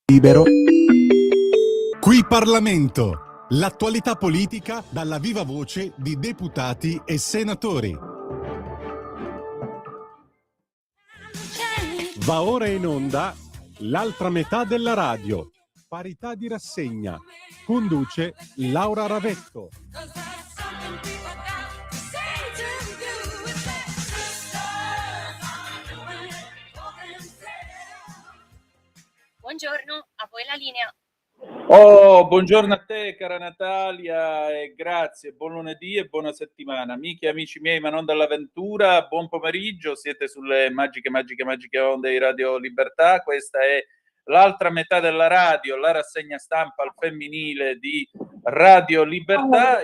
Libero. Qui Parlamento, l'attualità politica dalla viva voce di deputati e senatori. Va ora in onda l'altra metà della radio, parità di rassegna. Conduce Laura Ravetto. Buongiorno, a voi la linea. Oh, buongiorno a te cara Natalia e grazie, buon lunedì e buona settimana. Amiche e amici miei, ma non dall'avventura, buon pomeriggio, siete sulle magiche onde di Radio Libertà. Questa è l'altra metà della radio, la rassegna stampa al femminile di Radio Libertà.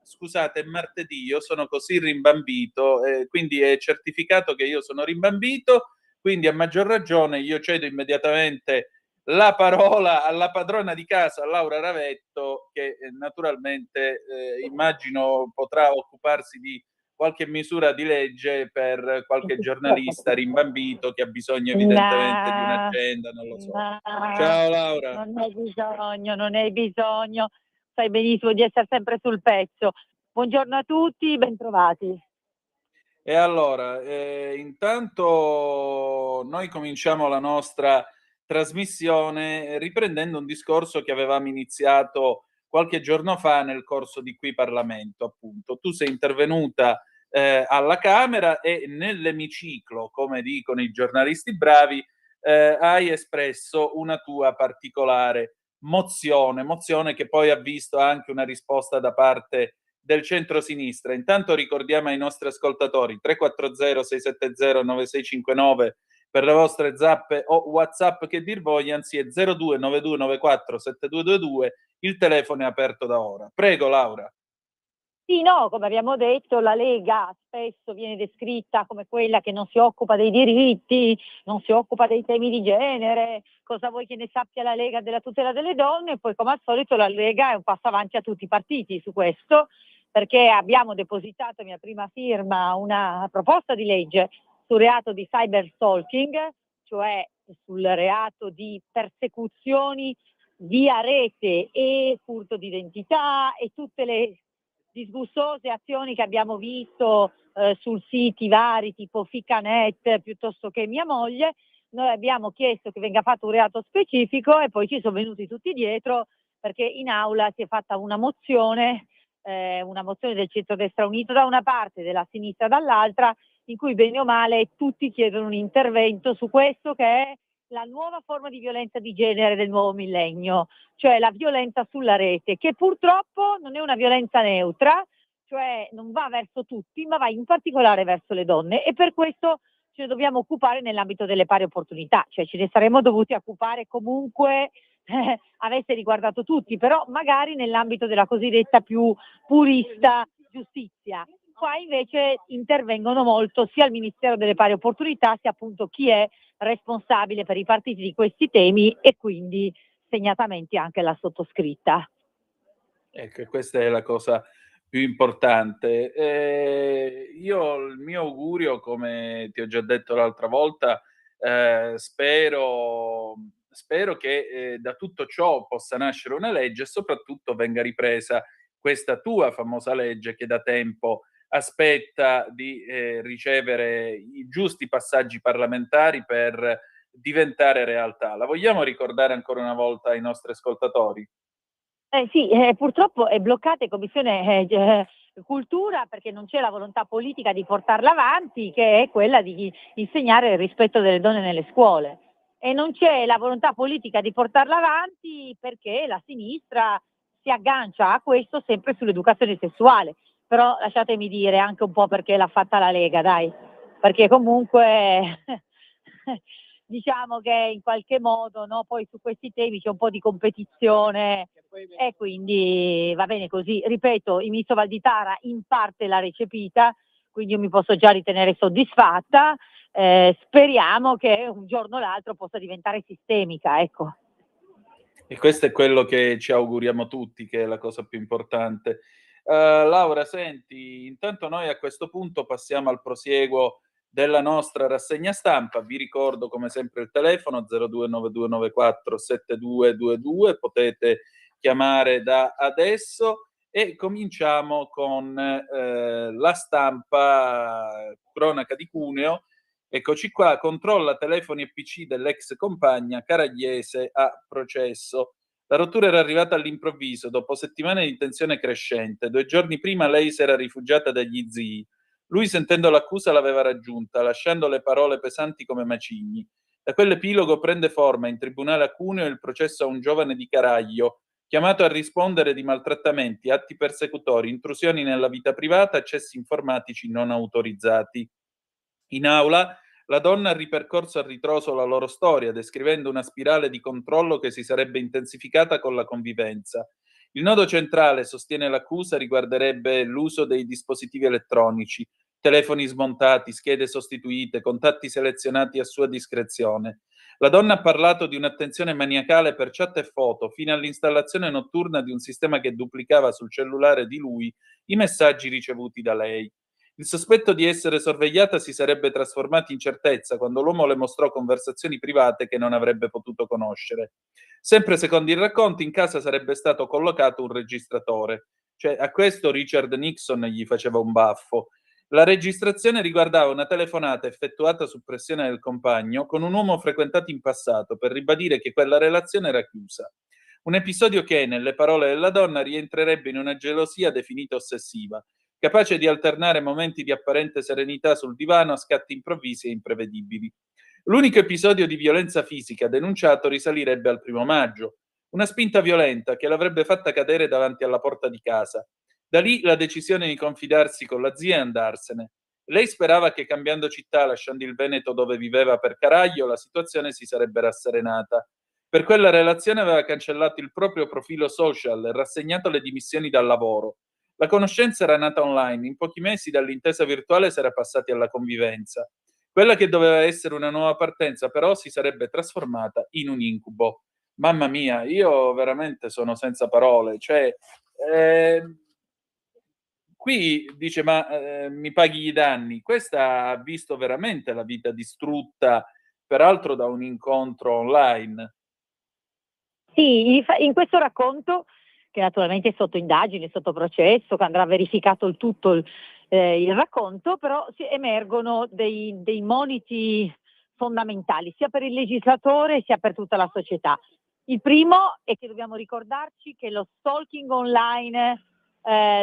Scusate, è martedì, io sono così rimbambito, quindi è certificato che io sono rimbambito, quindi a maggior ragione io cedo immediatamente la parola alla padrona di casa, Laura Ravetto, che naturalmente immagino potrà occuparsi di qualche misura di legge per qualche giornalista rimbambito che ha bisogno evidentemente di un'agenda, non lo so. Ciao Laura. Non hai bisogno, sai benissimo di essere sempre sul pezzo. Buongiorno a tutti, bentrovati. E allora, intanto noi cominciamo la nostra trasmissione riprendendo un discorso che avevamo iniziato qualche giorno fa nel corso di Qui Parlamento, appunto. Tu sei intervenuta alla Camera e nell'emiciclo, come dicono i giornalisti bravi, hai espresso una tua particolare mozione che poi ha visto anche una risposta da parte del centro-sinistra. Intanto ricordiamo ai nostri ascoltatori 340-670-9659 per le vostre zappe o WhatsApp che dir voglia, anzi è 0292947222, il telefono è aperto da ora. Prego Laura. Sì, no, come abbiamo detto, la Lega spesso viene descritta come quella che non si occupa dei diritti, non si occupa dei temi di genere. Cosa vuoi che ne sappia la Lega della tutela delle donne? E poi, come al solito, la Lega è un passo avanti a tutti i partiti su questo, perché abbiamo depositato a mia prima firma una proposta di legge sul reato di cyberstalking, cioè sul reato di persecuzioni via rete e furto di identità e tutte le disgustose azioni che abbiamo visto su siti vari tipo Ficanet piuttosto che Mia Moglie. Noi abbiamo chiesto che venga fatto un reato specifico e poi ci sono venuti tutti dietro perché in aula si è fatta una mozione del centrodestra unito da una parte, della sinistra dall'altra, in cui bene o male tutti chiedono un intervento su questo che è la nuova forma di violenza di genere del nuovo millennio, cioè la violenza sulla rete, che purtroppo non è una violenza neutra, cioè non va verso tutti, ma va in particolare verso le donne e per questo ce ne dobbiamo occupare nell'ambito delle pari opportunità, cioè ce ne saremmo dovuti occupare comunque avesse riguardato tutti, però magari nell'ambito della cosiddetta più purista giustizia. Qua invece intervengono molto sia il Ministero delle Pari Opportunità sia appunto chi è responsabile per i partiti di questi temi e quindi segnatamente anche la sottoscritta. Ecco, questa è la cosa più importante. Io il mio augurio, come ti ho già detto l'altra volta, spero che da tutto ciò possa nascere una legge e soprattutto venga ripresa questa tua famosa legge che da tempo aspetta di ricevere i giusti passaggi parlamentari per diventare realtà. La vogliamo ricordare ancora una volta ai nostri ascoltatori? Sì, purtroppo è bloccata in Commissione Cultura perché non c'è la volontà politica di portarla avanti, che è quella di insegnare il rispetto delle donne nelle scuole. E non c'è la volontà politica di portarla avanti perché la sinistra si aggancia a questo sempre sull'educazione sessuale. Però lasciatemi dire anche un po' perché l'ha fatta la Lega, dai, perché comunque diciamo che in qualche modo, no, poi su questi temi c'è un po' di competizione e quindi va bene così. Ripeto, il ministro Valditara in parte l'ha recepita, quindi io mi posso già ritenere soddisfatta. Speriamo che un giorno o l'altro possa diventare sistemica, ecco. E questo è quello che ci auguriamo tutti, che è la cosa più importante. Laura, senti, intanto noi a questo punto passiamo al prosieguo della nostra rassegna stampa. Vi ricordo come sempre il telefono 0292947222, potete chiamare da adesso e cominciamo con la stampa, cronaca di Cuneo. Eccoci qua, controlla telefoni e PC dell'ex compagna, Caragliese a processo. La rottura era arrivata all'improvviso, dopo settimane di tensione crescente. 2 giorni prima lei si era rifugiata dagli zii. Lui, sentendo l'accusa, l'aveva raggiunta, lasciando le parole pesanti come macigni. Da quell'epilogo prende forma in tribunale a Cuneo il processo a un giovane di Caraglio, chiamato a rispondere di maltrattamenti, atti persecutori, intrusioni nella vita privata, accessi informatici non autorizzati. In aula la donna ha ripercorso a ritroso la loro storia, descrivendo una spirale di controllo che si sarebbe intensificata con la convivenza. Il nodo centrale, sostiene l'accusa, riguarderebbe l'uso dei dispositivi elettronici, telefoni smontati, schede sostituite, contatti selezionati a sua discrezione. La donna ha parlato di un'attenzione maniacale per chat e foto, fino all'installazione notturna di un sistema che duplicava sul cellulare di lui i messaggi ricevuti da lei. Il sospetto di essere sorvegliata si sarebbe trasformato in certezza quando l'uomo le mostrò conversazioni private che non avrebbe potuto conoscere. Sempre secondo il racconto, in casa sarebbe stato collocato un registratore. Cioè, a questo Richard Nixon gli faceva un baffo. La registrazione riguardava una telefonata effettuata su pressione del compagno con un uomo frequentato in passato per ribadire che quella relazione era chiusa. Un episodio che, nelle parole della donna, rientrerebbe in una gelosia definita ossessiva, capace di alternare momenti di apparente serenità sul divano a scatti improvvisi e imprevedibili. L'unico episodio di violenza fisica denunciato risalirebbe al 1 maggio, una spinta violenta che l'avrebbe fatta cadere davanti alla porta di casa. Da lì la decisione di confidarsi con la zia e andarsene. Lei sperava che, cambiando città, lasciando il Veneto dove viveva per Caraglio, la situazione si sarebbe rasserenata. Per quella relazione aveva cancellato il proprio profilo social e rassegnato le dimissioni dal lavoro. La conoscenza era nata online, in pochi mesi dall'intesa virtuale si era passati alla convivenza. Quella che doveva essere una nuova partenza, però, si sarebbe trasformata in un incubo. Mamma mia, io veramente sono senza parole. Cioè, qui dice, ma mi paghi i danni. Questa ha visto veramente la vita distrutta, peraltro da un incontro online. Sì, in questo racconto, che naturalmente è sotto indagine, sotto processo, che andrà verificato il tutto il racconto, però emergono dei moniti fondamentali, sia per il legislatore sia per tutta la società. Il primo è che dobbiamo ricordarci che lo stalking online,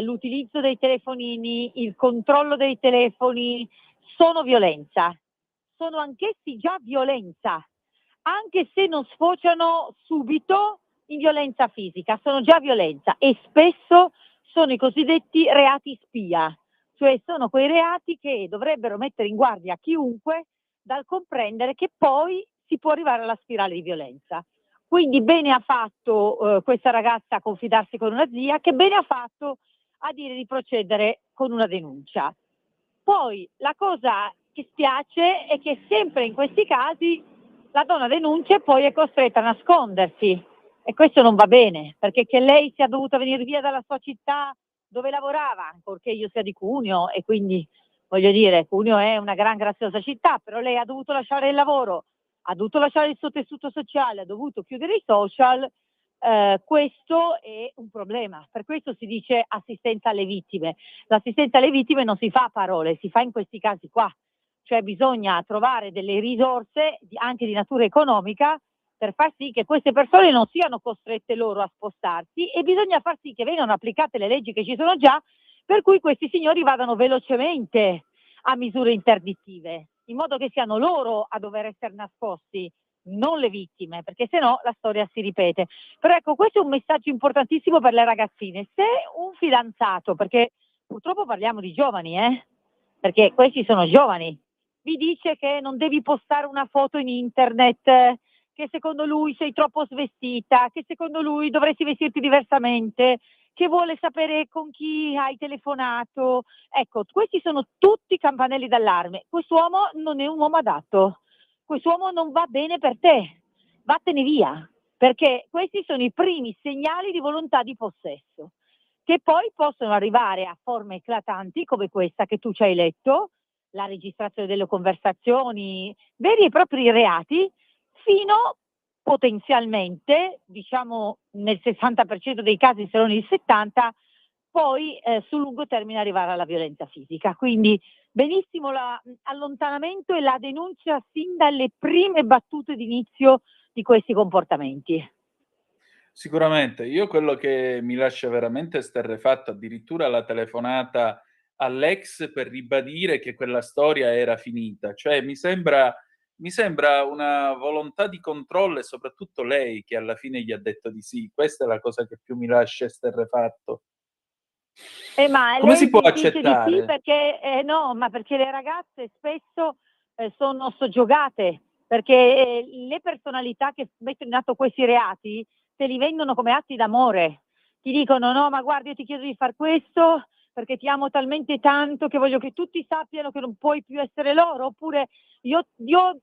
l'utilizzo dei telefonini, il controllo dei telefoni sono violenza, sono anch'essi già violenza, anche se non sfociano subito in violenza fisica, sono già violenza e spesso sono i cosiddetti reati spia, cioè sono quei reati che dovrebbero mettere in guardia chiunque dal comprendere che poi si può arrivare alla spirale di violenza. Quindi bene ha fatto questa ragazza a confidarsi con una zia, che bene ha fatto a dire di procedere con una denuncia. Poi la cosa che spiace è che sempre in questi casi la donna denuncia e poi è costretta a nascondersi, e questo non va bene, perché che lei sia dovuta venire via dalla sua città dove lavorava, ancorché io sia di Cuneo, e quindi voglio dire, Cuneo è una gran graziosa città, però lei ha dovuto lasciare il lavoro, ha dovuto lasciare il suo tessuto sociale, ha dovuto chiudere i social. Questo è un problema, per questo si dice assistenza alle vittime. L'assistenza alle vittime non si fa a parole, si fa in questi casi qua, cioè bisogna trovare delle risorse anche di natura economica per far sì che queste persone non siano costrette loro a spostarsi, e bisogna far sì che vengano applicate le leggi che ci sono già, per cui questi signori vadano velocemente a misure interdittive, in modo che siano loro a dover essere nascosti, non le vittime, perché sennò la storia si ripete. Però ecco, questo è un messaggio importantissimo per le ragazzine. Se un fidanzato, perché purtroppo parliamo di giovani, perché questi sono giovani, vi dice che non devi postare una foto in internet, che secondo lui sei troppo svestita, che secondo lui dovresti vestirti diversamente, che vuole sapere con chi hai telefonato. Ecco, questi sono tutti campanelli d'allarme. Quest'uomo non è un uomo adatto, quest'uomo non va bene per te, vattene via, perché questi sono i primi segnali di volontà di possesso, che poi possono arrivare a forme eclatanti come questa che tu ci hai letto, la registrazione delle conversazioni, veri e propri reati, fino potenzialmente, diciamo nel 60% dei casi, se non il 70%, poi sul lungo termine arrivare alla violenza fisica. Quindi benissimo l'allontanamento e la denuncia sin dalle prime battute d'inizio di questi comportamenti. Sicuramente, io quello che mi lascia veramente esterrefatto, addirittura la telefonata all'ex per ribadire che quella storia era finita. Cioè mi sembra una volontà di controllo e soprattutto lei che alla fine gli ha detto di sì. Questa è la cosa che più mi lascia esterrefatto. Ma Come si lei può dice di sì accettare? perché no, ma perché le ragazze spesso sono soggiogate, perché le personalità che mettono in atto questi reati te li vendono come atti d'amore. Ti dicono: "No, ma guarda, io ti chiedo di far questo perché ti amo talmente tanto che voglio che tutti sappiano che non puoi più essere loro", oppure io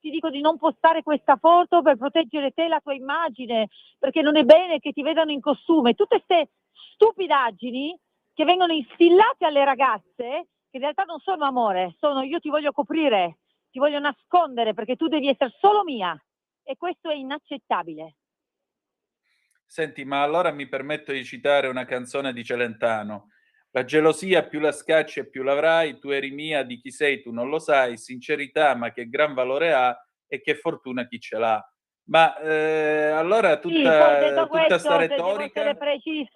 ti dico di non postare questa foto per proteggere te e la tua immagine, perché non è bene che ti vedano in costume. Tutte 'ste stupidaggini che vengono instillate alle ragazze, che in realtà non sono amore, sono io ti voglio coprire, ti voglio nascondere perché tu devi essere solo mia, e questo è inaccettabile. Senti, ma allora mi permetto di citare una canzone di Celentano. La gelosia più la scacci e più l'avrai, tu eri mia, di chi sei tu non lo sai, sincerità ma che gran valore ha e che fortuna chi ce l'ha. Ma allora Sì, poi detto tutta sta questo, se devo essere retorica? precisi,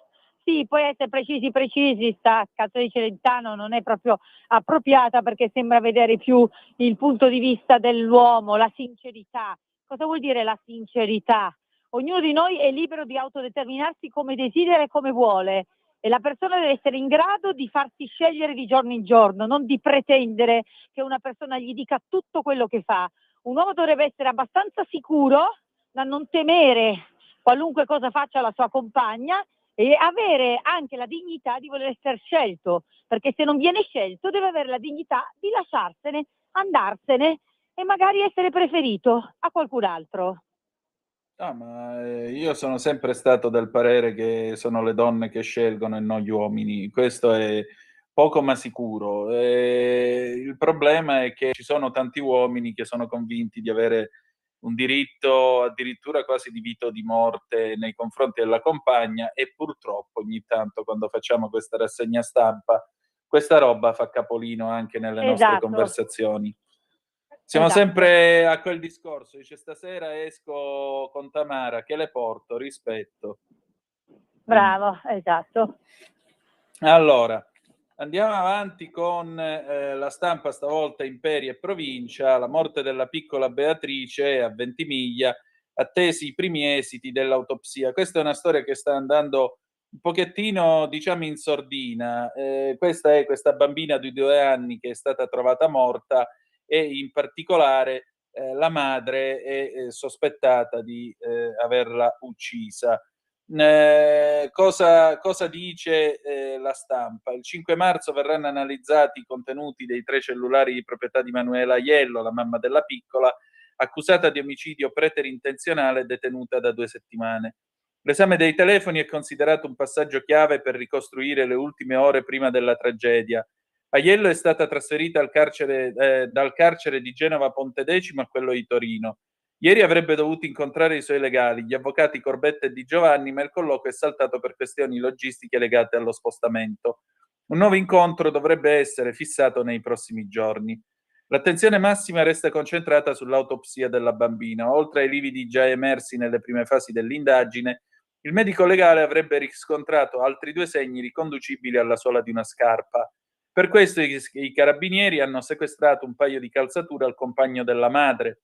sì, puoi essere precisi, sta canzone di Celentano non è proprio appropriata perché sembra vedere più il punto di vista dell'uomo, la sincerità. Cosa vuol dire la sincerità? Ognuno di noi è libero di autodeterminarsi come desidera e come vuole, e la persona deve essere in grado di farsi scegliere di giorno in giorno, non di pretendere che una persona gli dica tutto quello che fa. Un uomo dovrebbe essere abbastanza sicuro da non temere qualunque cosa faccia la sua compagna, e avere anche la dignità di voler essere scelto, perché se non viene scelto deve avere la dignità di lasciarsene, andarsene e magari essere preferito a qualcun altro. No, ma io sono sempre stato del parere che sono le donne che scelgono e non gli uomini. Questo è poco ma sicuro. Il problema è che ci sono tanti uomini che sono convinti di avere un diritto addirittura quasi di vita o di morte nei confronti della compagna e purtroppo ogni tanto quando facciamo questa rassegna stampa, questa roba fa capolino anche nelle nostre Esatto, conversazioni. Siamo esatto. sempre a quel discorso, dice: "Stasera esco con Tamara, che le porto? Rispetto". Quindi Bravo, esatto. allora, andiamo avanti con, la stampa, stavolta Imperi e Provincia, la morte della piccola Beatrice a Ventimiglia, attesi i primi esiti dell'autopsia. Questa è una storia che sta andando un pochettino, diciamo, in sordina. Questa è questa bambina di 2 anni che è stata trovata morta e in particolare, la madre è, sospettata di, averla uccisa. Cosa dice, la stampa? Il 5 marzo verranno analizzati i contenuti dei 3 cellulari di proprietà di Manuela Aiello, la mamma della piccola, accusata di omicidio preterintenzionale e detenuta da 2 settimane. L'esame dei telefoni è considerato un passaggio chiave per ricostruire le ultime ore prima della tragedia. Aiello è stata trasferita dal carcere di Genova Pontedecimo a quello di Torino. Ieri avrebbe dovuto incontrare i suoi legali, gli avvocati Corbetta e Di Giovanni, ma il colloquio è saltato per questioni logistiche legate allo spostamento. Un nuovo incontro dovrebbe essere fissato nei prossimi giorni. L'attenzione massima resta concentrata sull'autopsia della bambina. Oltre ai lividi già emersi nelle prime fasi dell'indagine, il medico legale avrebbe riscontrato altri 2 segni riconducibili alla suola di una scarpa. Per questo i carabinieri hanno sequestrato un paio di calzature al compagno della madre.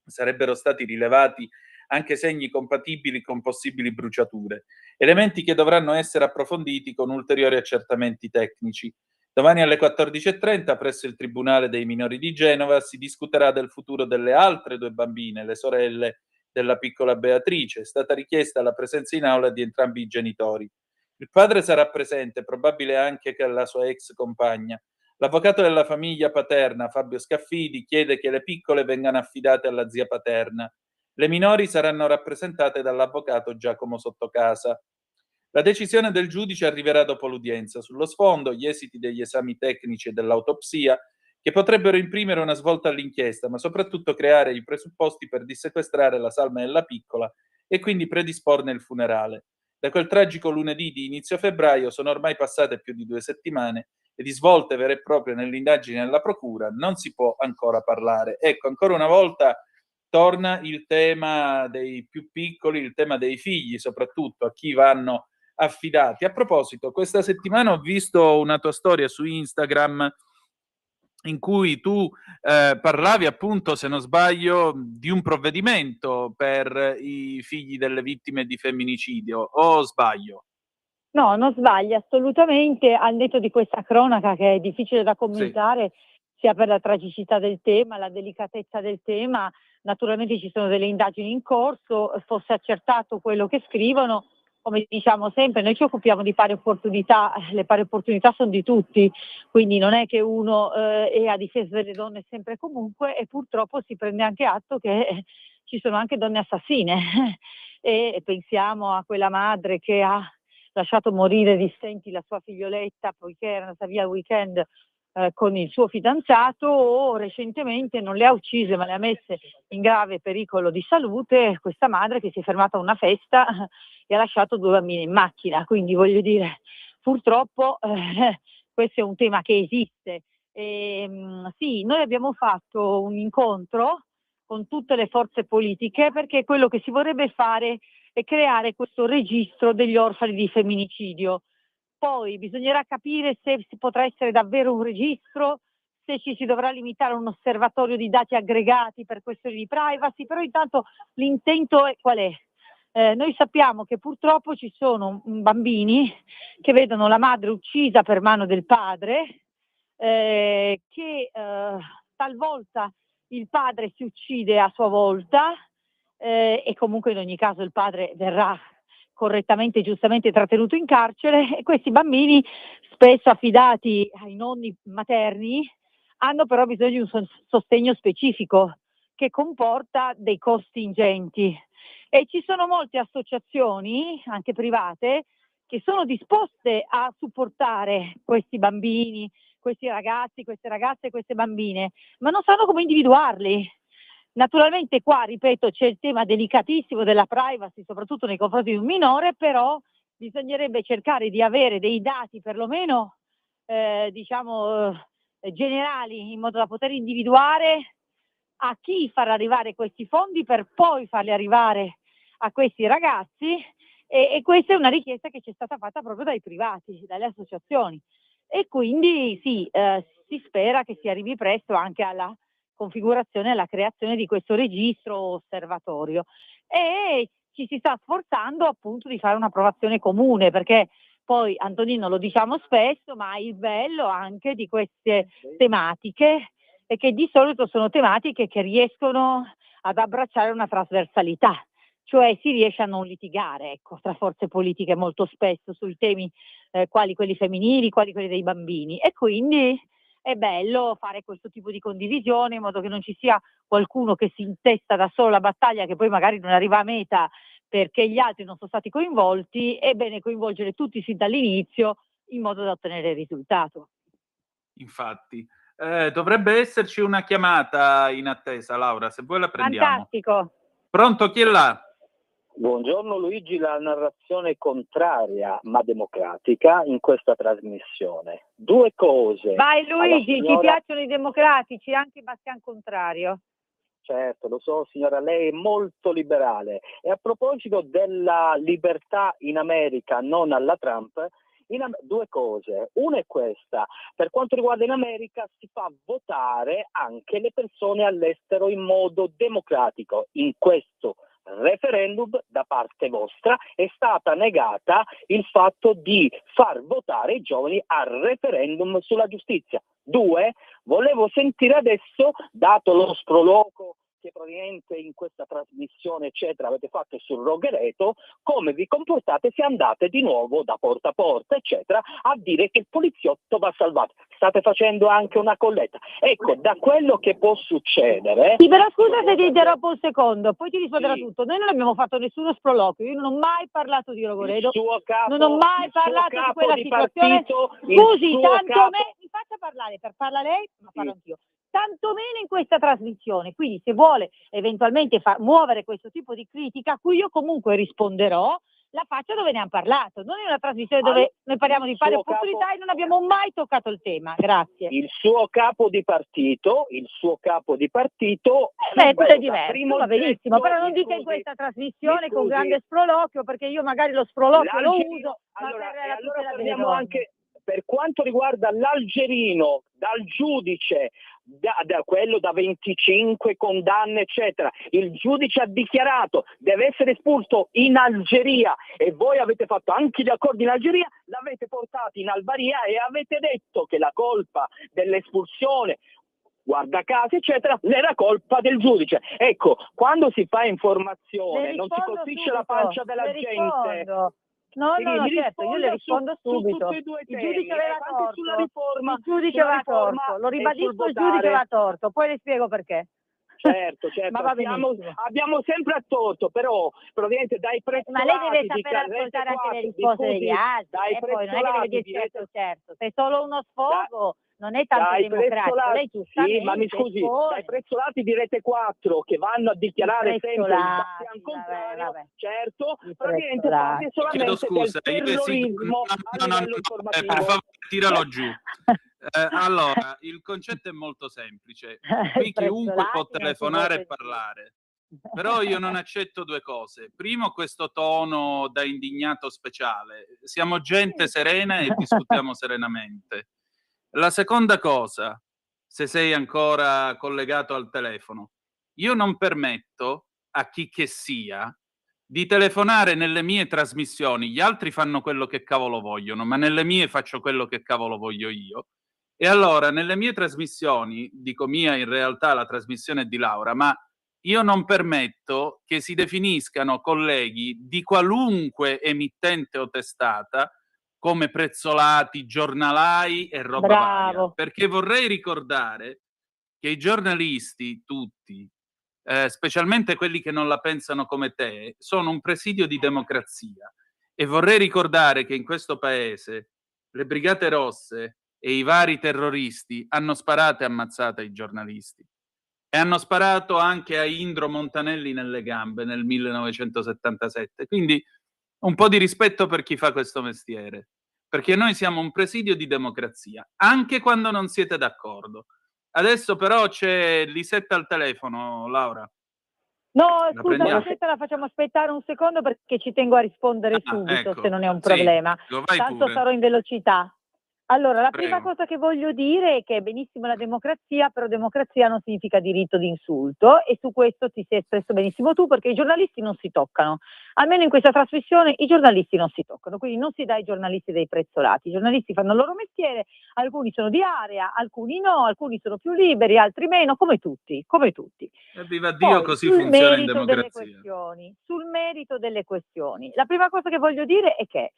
Sarebbero stati rilevati anche segni compatibili con possibili bruciature, elementi che dovranno essere approfonditi con ulteriori accertamenti tecnici. Domani alle 14.30 presso il Tribunale dei minori di Genova si discuterà del futuro delle altre 2 bambine, le sorelle della piccola Beatrice. È stata richiesta la presenza in aula di entrambi i genitori. Il padre sarà presente, probabile anche che la sua ex compagna. L'avvocato della famiglia paterna, Fabio Scaffidi, chiede che le piccole vengano affidate alla zia paterna. Le minori saranno rappresentate dall'avvocato Giacomo Sottocasa. La decisione del giudice arriverà dopo l'udienza. Sullo sfondo, gli esiti degli esami tecnici e dell'autopsia che potrebbero imprimere una svolta all'inchiesta, ma soprattutto creare i presupposti per dissequestrare la salma della piccola e quindi predisporne il funerale. Da quel tragico lunedì di inizio febbraio sono ormai passate più di 2 settimane e di svolte vere e proprie nell'indagine della procura non si può ancora parlare. Ecco, ancora una volta torna il tema dei più piccoli, il tema dei figli, soprattutto a chi vanno affidati. A proposito, questa settimana ho visto una tua storia su Instagram in cui tu parlavi appunto, se non sbaglio, di un provvedimento per i figli delle vittime di femminicidio, o sbaglio? No, non sbagli assolutamente, al netto di questa cronaca che è difficile da Sì. commentare, sia per la tragicità del tema, la delicatezza del tema. Naturalmente ci sono delle indagini in corso, fosse accertato quello che scrivono, come diciamo sempre, noi ci occupiamo di pari opportunità, le pari opportunità sono di tutti, quindi non è che uno è a difesa delle donne sempre e comunque, e purtroppo si prende anche atto che ci sono anche donne assassine e pensiamo a quella madre che ha lasciato morire di stenti la sua figlioletta poiché era andata via al weekend con il suo fidanzato, o recentemente non le ha uccise ma le ha messe in grave pericolo di salute questa madre che si è fermata a una festa e ha lasciato 2 bambini in macchina. Quindi voglio dire, purtroppo questo è un tema che esiste. Sì, noi abbiamo fatto un incontro con tutte le forze politiche perché quello che si vorrebbe fare è creare questo registro degli orfani di femminicidio. Poi bisognerà capire se si potrà essere davvero un registro, se ci si dovrà limitare a un osservatorio di dati aggregati per questioni di privacy, però intanto l'intento è qual è? Noi sappiamo che purtroppo ci sono bambini che vedono la madre uccisa per mano del padre, che talvolta il padre si uccide a sua volta, e comunque in ogni caso il padre verrà correttamente e giustamente trattenuto in carcere, e questi bambini, spesso affidati ai nonni materni, hanno però bisogno di un sostegno specifico che comporta dei costi ingenti, e ci sono molte associazioni, anche private, che sono disposte a supportare questi bambini, questi ragazzi, queste ragazze, queste bambine, ma non sanno come individuarli. Naturalmente qua, ripeto, c'è il tema delicatissimo della privacy, soprattutto nei confronti di un minore, però bisognerebbe cercare di avere dei dati perlomeno generali, in modo da poter individuare a chi far arrivare questi fondi per poi farli arrivare a questi ragazzi, e questa è una richiesta che ci è stata fatta proprio dai privati, dalle associazioni, e quindi sì, si spera che si arrivi presto anche alla configurazione e alla creazione di questo registro osservatorio, e ci si sta sforzando appunto di fare un'approvazione comune, perché poi, Antonino, lo diciamo spesso, ma il bello anche di queste tematiche è che di solito sono tematiche che riescono ad abbracciare una trasversalità, cioè si riesce a non litigare, ecco, tra forze politiche molto spesso sui temi quali quelli femminili, quali quelli dei bambini, e quindi è bello fare questo tipo di condivisione in modo che non ci sia qualcuno che si intesta da solo la battaglia che poi magari non arriva a meta perché gli altri non sono stati coinvolti. È bene coinvolgere tutti sin dall'inizio in modo da ottenere il risultato. Infatti. Dovrebbe esserci una chiamata in attesa, Laura, se vuoi la prendiamo. Fantastico. Pronto, chi è là? Buongiorno Luigi, la narrazione contraria ma democratica in questa trasmissione. 2 cose. Vai Luigi, signora... ci piacciono i democratici, anche Bastian Contrario. Certo, lo so signora, lei è molto liberale. E a proposito della libertà in America, non alla Trump, 2 cose. Una è questa: per quanto riguarda in America si fa votare anche le persone all'estero in modo democratico. In questo referendum da parte vostra è stata negata il fatto di far votare i giovani al referendum sulla giustizia. 2, volevo sentire adesso, dato lo sproloquio che probabilmente in questa trasmissione eccetera avete fatto sul Rovereto, come vi comportate se andate di nuovo da porta a porta eccetera a dire che il poliziotto va salvato. State facendo anche una colletta. Ecco, da quello che può succedere... Sì, però scusa se ti interrompo un secondo, poi ti risponderò tutto. Noi non abbiamo fatto nessuno sproloquio, io non ho mai parlato di Rovereto, non ho mai parlato di quella situazione. Scusi, tanto a me mi faccia parlare, per farla lei, ma parlo anch'io. Tantomeno in questa trasmissione, quindi se vuole eventualmente muovere questo tipo di critica, a cui io comunque risponderò, la faccia dove ne hanno parlato, non in una trasmissione dove noi parliamo di pari opportunità e non abbiamo mai toccato il tema. Grazie. Il suo capo di partito, quello è diverso, va benissimo, però non dica in questa trasmissione con grande sproloquio, perché io magari lo sproloquio lo uso, allora parliamo anche per quanto riguarda l'algerino, dal giudice, da quello da 25 condanne eccetera, il giudice ha dichiarato deve essere espulso in Algeria e voi avete fatto anche gli accordi in Algeria, l'avete portato in Albania e avete detto che la colpa dell'espulsione, guarda caso eccetera, era colpa del giudice. Ecco, quando si fa informazione non si colpisce la pancia della gente. No, certo, io le rispondo subito. Il giudice aveva torto, lo ribadisco, il giudice aveva torto, poi le spiego perché. Certo, ma va abbiamo sempre a torto, però proveniente dai prezzolati. Ma lei deve sapere ascoltare anche le risposte degli altri, poi non è che deve dire certo, se è solo uno sfogo non è tanto democratico. Lei giustamente sì, ma mi scusi, dai prezzolati di Rete 4 che vanno a dichiarare sempre il contrario, certo, praticamente parte solamente del terrorismo a livello informativo. Per favore, tiralo giù. Allora, il concetto è molto semplice. Qui chiunque può telefonare e parlare. Però io non accetto due cose. Primo, questo tono da indignato speciale. Siamo gente serena e discutiamo serenamente. La seconda cosa, se sei ancora collegato al telefono, io non permetto a chi che sia di telefonare nelle mie trasmissioni. Gli altri fanno quello che cavolo vogliono, ma nelle mie faccio quello che cavolo voglio io. E allora, nelle mie trasmissioni, dico mia in realtà la trasmissione è di Laura, ma io non permetto che si definiscano colleghi di qualunque emittente o testata come prezzolati, giornalai e roba varia. Perché vorrei ricordare che i giornalisti, tutti, specialmente quelli che non la pensano come te, sono un presidio di democrazia. E vorrei ricordare che in questo paese le Brigate Rosse e i vari terroristi hanno sparato e ammazzato i giornalisti. E hanno sparato anche a Indro Montanelli nelle gambe nel 1977. Quindi un po' di rispetto per chi fa questo mestiere, perché noi siamo un presidio di democrazia, anche quando non siete d'accordo. Adesso però c'è Lisetta al telefono, Laura. No, scusa, Lisetta la facciamo aspettare un secondo perché ci tengo a rispondere subito, ecco, se non è un problema. Tanto sarò in velocità. Allora, la prima cosa che voglio dire è che è benissimo la democrazia, però democrazia non significa diritto di insulto e su questo ti sei espresso benissimo tu, perché i giornalisti non si toccano. Almeno in questa trasmissione i giornalisti non si toccano, quindi non si dà ai giornalisti dei prezzolati. I giornalisti fanno il loro mestiere, alcuni sono di area, alcuni no, alcuni sono più liberi, altri meno, come tutti, come tutti. E viva Dio, poi, così funziona in democrazia. Sul merito delle questioni, la prima cosa che voglio dire è che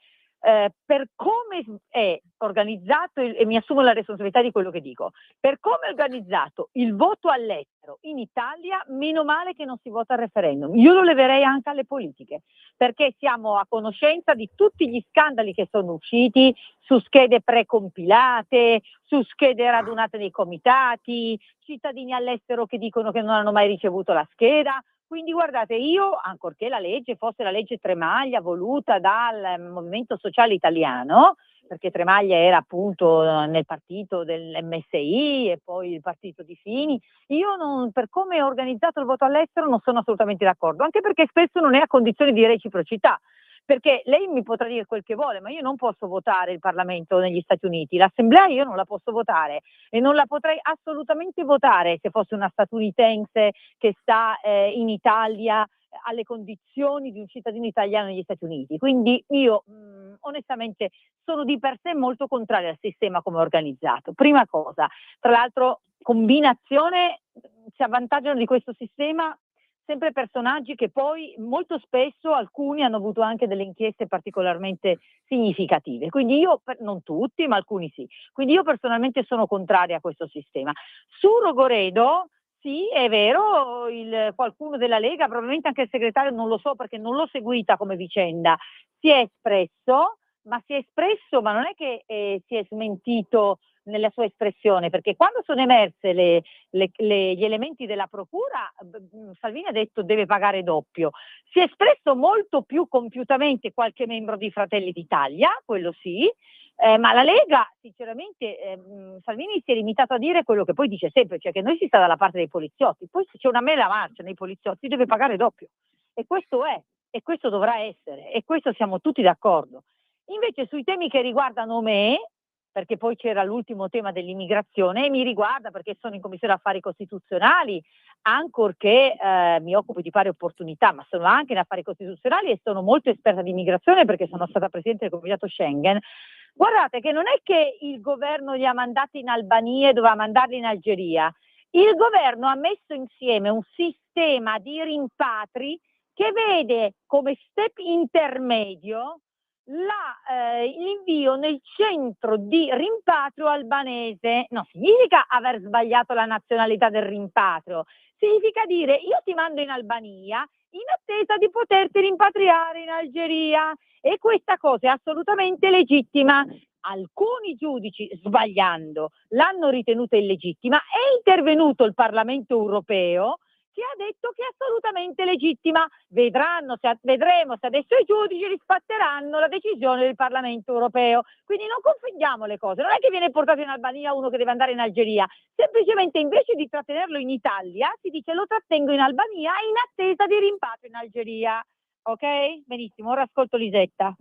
per come è organizzato, e mi assumo la responsabilità di quello che dico, per come è organizzato il voto all'estero in Italia, meno male che non si vota al referendum. Io lo leverei anche alle politiche, perché siamo a conoscenza di tutti gli scandali che sono usciti su schede precompilate, su schede radunate nei comitati, cittadini all'estero che dicono che non hanno mai ricevuto la scheda. Quindi guardate, io, ancorché la legge fosse la legge Tremaglia voluta dal Movimento Sociale Italiano, perché Tremaglia era appunto nel partito dell'MSI e poi il partito di Fini, io non, per come è organizzato il voto all'estero non sono assolutamente d'accordo, anche perché spesso non è a condizioni di reciprocità. Perché lei mi potrà dire quel che vuole, ma io non posso votare il Parlamento negli Stati Uniti, l'Assemblea io non la posso votare e non la potrei assolutamente votare se fosse una statunitense che sta in Italia alle condizioni di un cittadino italiano negli Stati Uniti. Quindi io onestamente sono di per sé molto contraria al sistema come è organizzato. Prima cosa, tra l'altro combinazione, si avvantaggiano di questo sistema sempre personaggi che poi molto spesso alcuni hanno avuto anche delle inchieste particolarmente significative, quindi io, non tutti ma alcuni sì, quindi io personalmente sono contraria a questo sistema. Su Rogoredo sì, è vero, qualcuno della Lega, probabilmente anche il segretario, non lo so perché non l'ho seguita come vicenda, si è espresso, ma non è che si è smentito nella sua espressione, perché quando sono emerse gli elementi della procura, Salvini ha detto deve pagare doppio. Si è espresso molto più compiutamente qualche membro di Fratelli d'Italia, quello sì, ma la Lega, sinceramente, Salvini si è limitato a dire quello che poi dice sempre, cioè che noi si sta dalla parte dei poliziotti, poi se c'è una mela marcia nei poliziotti deve pagare doppio, e questo è, e questo dovrà essere, e questo siamo tutti d'accordo. Invece sui temi che riguardano me, perché poi c'era l'ultimo tema dell'immigrazione, e mi riguarda perché sono in Commissione Affari Costituzionali, ancorché mi occupo di pari opportunità, ma sono anche in affari costituzionali e sono molto esperta di immigrazione perché sono stata presidente del Comitato Schengen. Guardate che non è che il governo li ha mandati in Albania e doveva mandarli in Algeria. Il governo ha messo insieme un sistema di rimpatri che vede come step intermedio l'invio nel centro di rimpatrio albanese. Non significa aver sbagliato la nazionalità del rimpatrio, significa dire io ti mando in Albania in attesa di poterti rimpatriare in Algeria, e questa cosa è assolutamente legittima. Alcuni giudici, sbagliando, l'hanno ritenuta illegittima. È intervenuto il Parlamento europeo che ha detto che è assolutamente legittima. Vedremo se adesso i giudici rispetteranno la decisione del Parlamento europeo. Quindi non confondiamo le cose. Non è che viene portato in Albania uno che deve andare in Algeria, semplicemente invece di trattenerlo in Italia si dice lo trattengo in Albania in attesa di rimpatrio in Algeria. Ok? Benissimo, ora ascolto Lisetta.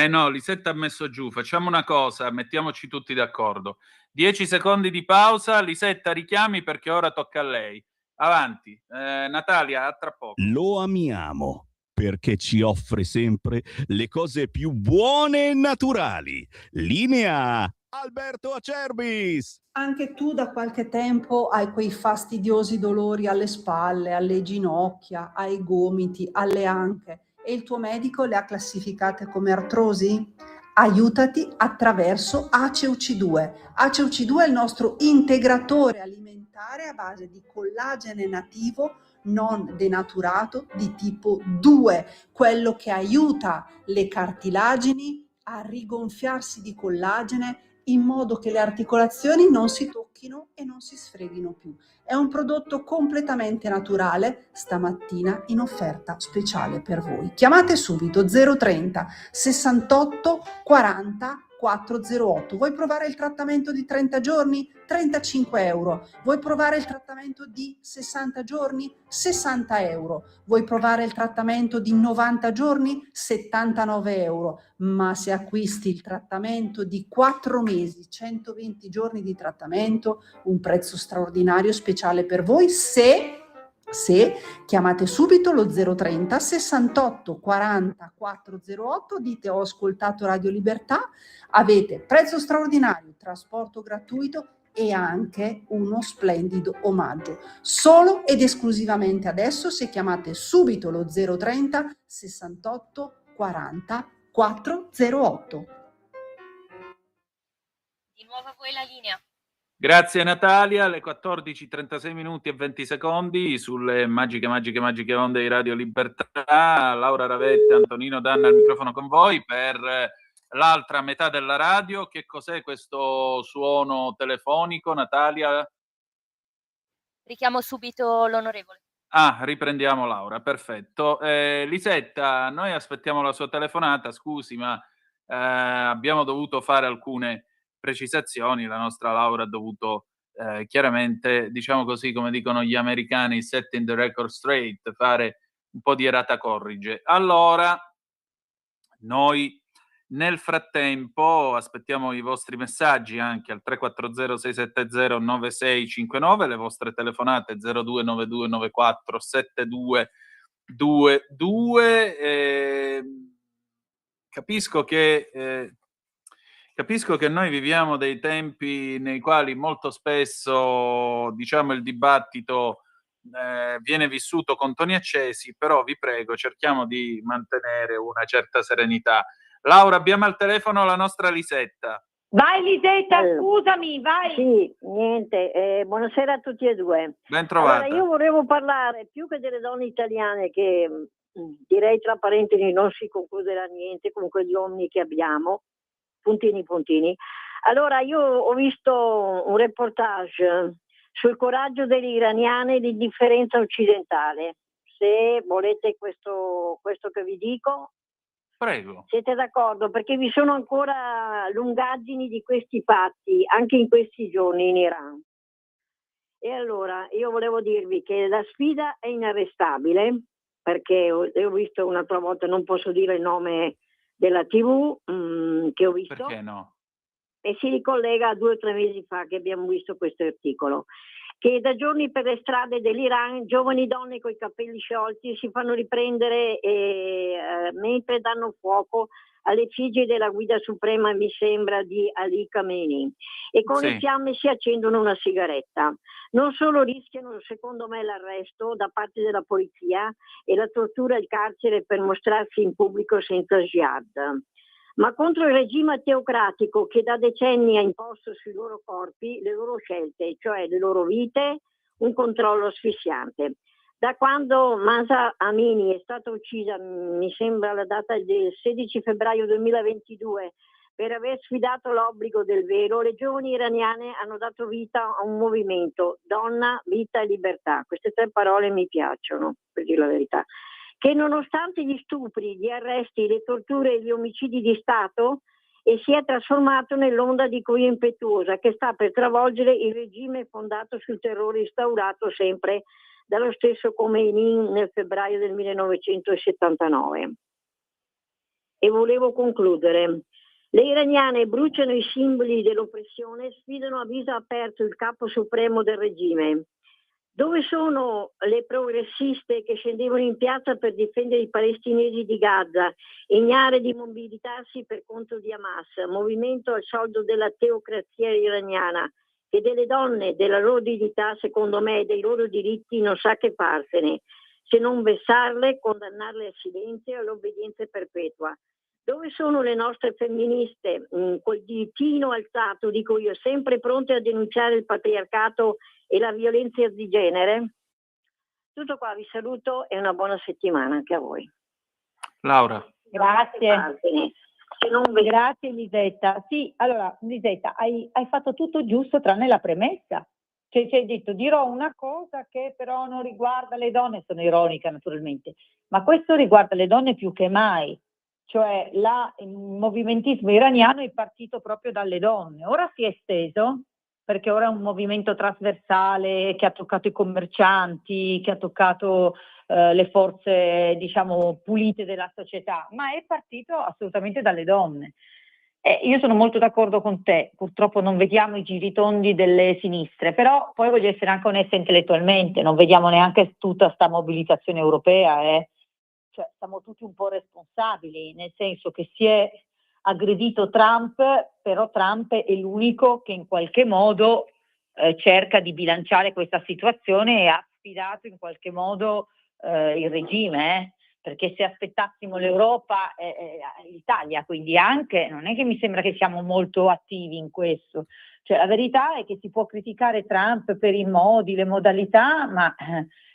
No, Lisetta ha messo giù. Facciamo una cosa, mettiamoci tutti d'accordo. 10 secondi di pausa, Lisetta richiami perché ora tocca a lei. Avanti. Natalia, a tra poco. Lo amiamo perché ci offre sempre le cose più buone e naturali. Linea Alberto Acerbis. Anche tu da qualche tempo hai quei fastidiosi dolori alle spalle, alle ginocchia, ai gomiti, alle anche, e il tuo medico le ha classificate come artrosi? Aiutati attraverso ACEUC2. ACEUC2 è il nostro integratore alimentare a base di collagene nativo non denaturato di tipo 2, quello che aiuta le cartilagini a rigonfiarsi di collagene in modo che le articolazioni non si tocchino e non si sfreghino più. È un prodotto completamente naturale, stamattina in offerta speciale per voi. Chiamate subito 030 68 40 408. Vuoi provare il trattamento di 30 giorni? 35 euro. Vuoi provare il trattamento di 60 giorni? 60 euro. Vuoi provare il trattamento di 90 giorni? 79 euro. Ma se acquisti il trattamento di 4 mesi, 120 giorni di trattamento, un prezzo straordinario speciale per voi se chiamate subito lo 030 68 40 408, dite ho ascoltato Radio Libertà, avete prezzo straordinario, trasporto gratuito e anche uno splendido omaggio. Solo ed esclusivamente adesso, se chiamate subito lo 030 68 40 408. Di nuovo a voi la linea. Grazie Natalia, alle 14:36 minuti e 20 secondi sulle magiche onde di Radio Libertà. Laura Ravetta, Antonino Danna al microfono con voi per l'altra metà della radio. Che cos'è questo suono telefonico, Natalia? Richiamo subito l'onorevole. Riprendiamo Laura, perfetto. Lisetta, noi aspettiamo la sua telefonata, scusi, ma abbiamo dovuto fare alcune precisazioni. La nostra Laura ha dovuto chiaramente, diciamo così, come dicono gli americani, setting the record straight, fare un po' di errata corrige. Allora, noi nel frattempo aspettiamo i vostri messaggi anche al 340 670 9659, le vostre telefonate 0292 94 7222. Capisco che noi viviamo dei tempi nei quali molto spesso, diciamo, il dibattito viene vissuto con toni accesi, però vi prego, cerchiamo di mantenere una certa serenità. Laura, abbiamo al telefono la nostra Lisetta. Vai Lisetta, scusami, vai. Sì, niente, buonasera a tutti e due. Ben trovata. Allora, io volevo parlare più che delle donne italiane, che direi tra parentesi non si concluderà niente, comunque gli uomini che abbiamo, puntini. Allora, io ho visto un reportage sul coraggio delle iraniane e l'indifferenza occidentale. Se volete questo che vi dico, Prego. siete d'accordo? Perché vi sono ancora lungaggini di questi fatti, anche in questi giorni in Iran. E allora, io volevo dirvi che la sfida è inarrestabile, perché ho visto un'altra volta, non posso dire il nome della TV che ho visto. Perché no? E si ricollega a 2 o 3 mesi fa che abbiamo visto questo articolo, che da giorni per le strade dell'Iran giovani donne coi capelli sciolti si fanno riprendere mentre danno fuoco alle effigie della guida suprema, mi sembra, di Ali Khamenei, e con le fiamme si accendono una sigaretta. Non solo rischiano, secondo me, l'arresto da parte della polizia e la tortura al carcere per mostrarsi in pubblico senza jihad, ma contro il regime teocratico che da decenni ha imposto sui loro corpi le loro scelte, cioè le loro vite, un controllo asfissiante. Da quando Mahsa Amini è stata uccisa, mi sembra la data del 16 febbraio 2022, per aver sfidato l'obbligo del velo, le giovani iraniane hanno dato vita a un movimento, donna, vita e libertà. Queste 3 parole mi piacciono, per dire la verità, che nonostante gli stupri, gli arresti, le torture e gli omicidi di Stato, e si è trasformato nell'onda di cuoio impetuosa che sta per travolgere il regime fondato sul terrore instaurato sempre dallo stesso Khomeini nel febbraio del 1979. E volevo concludere. Le iraniane bruciano i simboli dell'oppressione, sfidano a viso aperto il capo supremo del regime. Dove sono le progressiste che scendevano in piazza per difendere i palestinesi di Gaza, ignare di mobilitarsi per conto di Hamas, movimento al soldo della teocrazia iraniana, che delle donne, della loro dignità, secondo me, e dei loro diritti non sa che farsene, se non vessarle, condannarle al silenzio e all'obbedienza perpetua. Dove sono le nostre femministe col ditino alzato, dico io, sempre pronte a denunciare il patriarcato e la violenza di genere? Tutto qua, vi saluto e una buona settimana anche a voi. Laura. Grazie. Grazie Lisetta. Sì, allora Lisetta, hai fatto tutto giusto tranne la premessa. Cioè, ci hai detto dirò una cosa che però non riguarda le donne, sono ironica naturalmente, ma questo riguarda le donne più che mai. Cioè il movimentismo iraniano è partito proprio dalle donne, ora si è esteso perché ora è un movimento trasversale che ha toccato i commercianti, che ha toccato le forze diciamo pulite della società, ma è partito assolutamente dalle donne. Io sono molto d'accordo con te, purtroppo non vediamo i giritondi delle sinistre, però poi voglio essere anche onesta intellettualmente, non vediamo neanche tutta sta mobilitazione europea, Cioè, siamo tutti un po' responsabili, nel senso che si è aggredito Trump, però Trump è l'unico che in qualche modo cerca di bilanciare questa situazione e ha sfidato in qualche modo il regime, perché se aspettassimo l'Europa, l'Italia quindi anche, non è che mi sembra che siamo molto attivi in questo. Cioè, la verità è che si può criticare Trump per i modi, le modalità, ma